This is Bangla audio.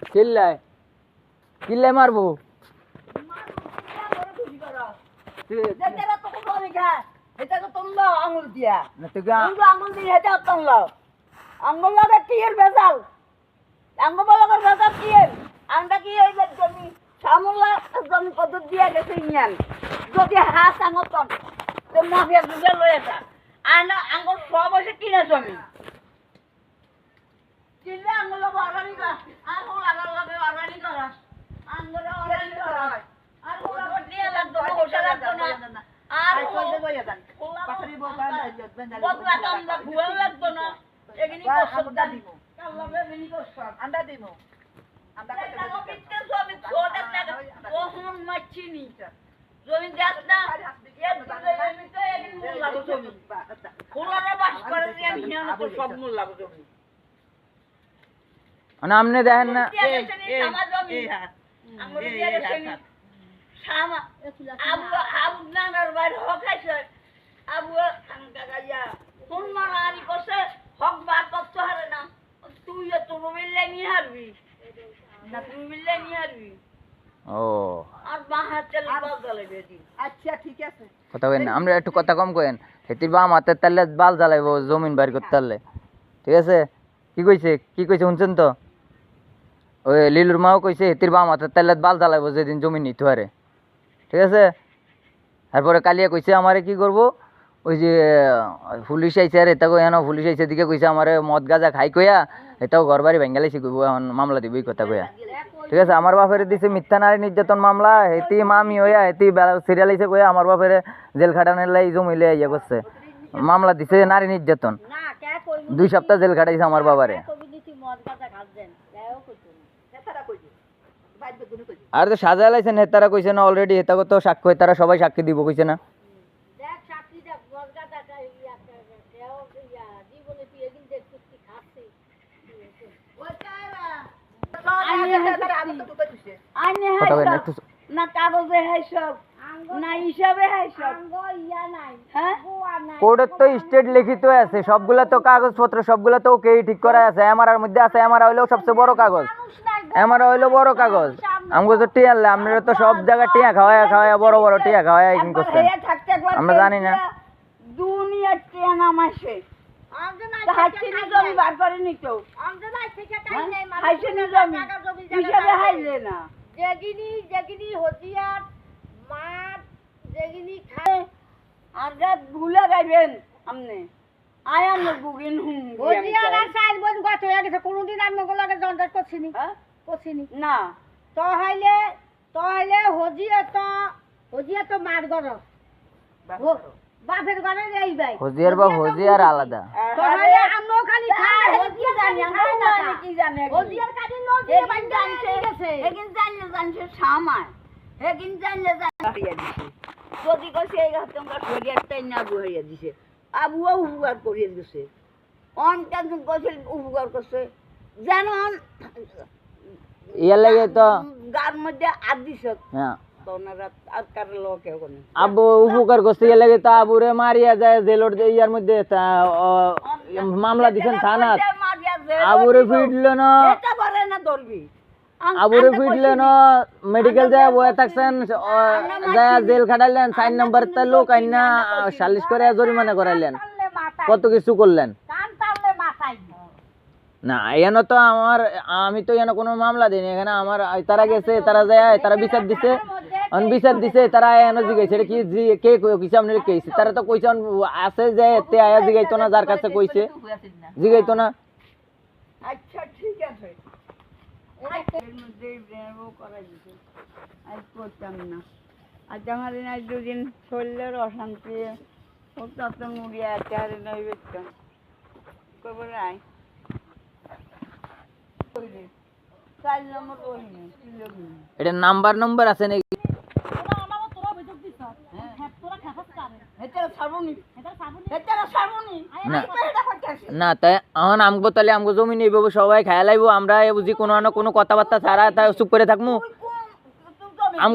চিল্লায় চিল্লায় মারবো আঙুল দিয়ে হেঁটে আঙুল লাগে কি এর ভেজাল আঙুল লাগার ভেজাল কি এর আমরা কি এই জমি সামলা জমি পদ্ধতি দিয়ে গেছে ইঞ্জান যদি হাত আঙতন তো মাফিয়া বুঝে লয়ে যা আঙুল সব হয়েছে কিনা জমি কিনলে আঙুল বাড়ানি করা আঙুল লাগার লাগে বাড়ানি করা আঙুল বাড়ানি করা আর ওরা নিয়ে লাগতো না হোসা লাগতো না আর কইতে কইয়া যান পাছরি বকা বদলা কামলা ভুল লাগতো না এগিনি কষ্ট দিব আল্লাহ বেনি কষ্ট আন্ডা দিব আন্ডা কত বিতে জমি ছোটা টাকা ওহন মাছিনি জমি দেখ না এক জমি তো এগিনি মূল লাগো জমি কোলারে বাস করে দিয়ে নিয়া তো সব মূল লাগো জমি মানে আমনে দেখেন না আমার জমি আমার দিয়ে গেছেন সামা আবু নানার বাইরে হক আছে আবু কাকাইয়া কোন মারারি করছে হক বাদ করতে হারে না তুই তো মিললে নিয়ে হারবি না তুই মিললে নিয়ে হারবি ও আর বাহার চলে বদলে বেদি আচ্ছা ঠিক আছে কথা কইন না আমরা একটু কথা কম কইন হেতির বাম হাতে তালে বাল জ্বালাইবো জমিন বাইর করতে পারলে ঠিক আছে কি কইছে শুনছেন তো ওই লিলুর মাও কইছে হেতির বাম হাতে তালে বাল জ্বালাইবো যেদিন জমি নিতে পারে ঠিক আছে তারপরে কালিয়া কইছে আমারে কি করব ওই যে পুলিশ আইছে আর এটা কই না পুলিশ আইছে দিকে কইছে আমারে মদ গাঁজা খাই কইয়া এটাও ঘর বাড়ি ভেঙ্গালাইছি কইব এখন মামলা দিবই কথা কইয়া ঠিক আছে আমার বাপের দিছে মিথ্যা নারী নির্যাতন মামলা হেতি মামি হইয়া হেতি সিরিয়াল আইছে কইয়া আমার বাপের জেল খাটানোর লাই জমিলে ইয়া করছে মামলা দিছে নারী নির্যাতন 2 সপ্তাহ জেল খাটাইছে আমার বাবারে আর তো সাজা লাইছেন হেতারা কইছে না অলরেডি হেতাগো তো সাক্ষ্য হেতারা সবাই সাক্ষী দিব কইছে না দেখ সাক্ষী দেখ বর্গা টাকা ইয়া কেও ইয়া জীবনে তুই একদিন দেখছিস কি খাচ্ছিস ওই কারা না কাগজে হয় সব না হিসাবে হয় সব ইয়া নাই হ্যাঁ কোর্টের তো স্টেট লিখিত আছে সবগুলা তো কাগজপত্র সবগুলা তো ওকেই ঠিক করা আছে এমআরআর মধ্যে আছে এমআরআর হইলো সবচেয়ে বড় কাগজ এমআরআর হইলো বড় কাগজ আমগো তো টিয়া আনলে আমরা তো সব জায়গা টিয়া খাওয়ায়া বড় বড় টিয়া খাওয়ায়া একিং করছেন আমরা জানি না দুনিয়ার টিয়া নামাইছে হাইছে নি জমি বার করে নিতো হাইছে নি জমি হিসাবে হাইলে না যেগিনি হতিয়ার মাছ যেগিনি খায় আর রাত ভুলে গাইবেন আমনে আয়ান বুগিন হুম হতিয়ার আর সাইল বন গত হয়ে গেছে কোনদিন আমি ওগুলোকে জন্ডার করছিনি হ্যাঁ করছিনি না তো হইলে হজিয়া তো মার গর বাপের ঘরে এই ভাই হজিয়ার বা হজিয়ার আলাদা তাহলে আমো খালি খাই কি জানি আমরা কি জানি হজিয়ার কাছে নদী ভাই জানছে একিন জানলে সামায় একিন জানলে জানিয়া দিছে যদি কইছে এই তোমরা হজিয়ার তাই না বুহাইয়া দিছে আবুও উপকার করিয়ে দিছে অন কেন কইছে উপকার করছে জানো ইয়া লাগে তো গার মধ্যে আদ দিছ হ্যাঁ আবু উপকার করতে গেলে তো আবুরে মারিয়া যায় জেলর ইয়ার মধ্যে মামলা দিছেন থানাত আবুরে ফিরলো না আবুরে ফিরলো না মেডিকেল যায় বয়ে থাকছেন যায় জেল খাটাইলেন 4 নম্বর তে লোক আইনা সালিশ করে জরিমানা করাইলেন কত কিছু করলেন না এখানে তো আমি তো এখানে কোনো মামলা দিইনি এখানে আমার তারা গেছে তারা যায় তারা বিচার দিছে তারা এখানে জিগাইছে এটা কি কে কইছে আপনারা কইছে তারা তো কইছে আছে যে এতে আয়া জিগাইতো না যার কাছে কইছে জিগাইতো না আচ্ছা ঠিক আছে এর মধ্যে ব্রেনও করা দিছে আজ করতাম না আজ আমার আজ দুদিন শরীরের অশান্তি ও তত মুড়িয়া চার নাই বেচতাম কবে নাই এটা নাম্বার আছে নাকি না তাই এখন আমগো তাহলে আমগো জমি নিব সবাই খায়া লাইব আমরা বুঝি কোনো কথাবার্তা ছাড়া তাই চুপ করে থাকবো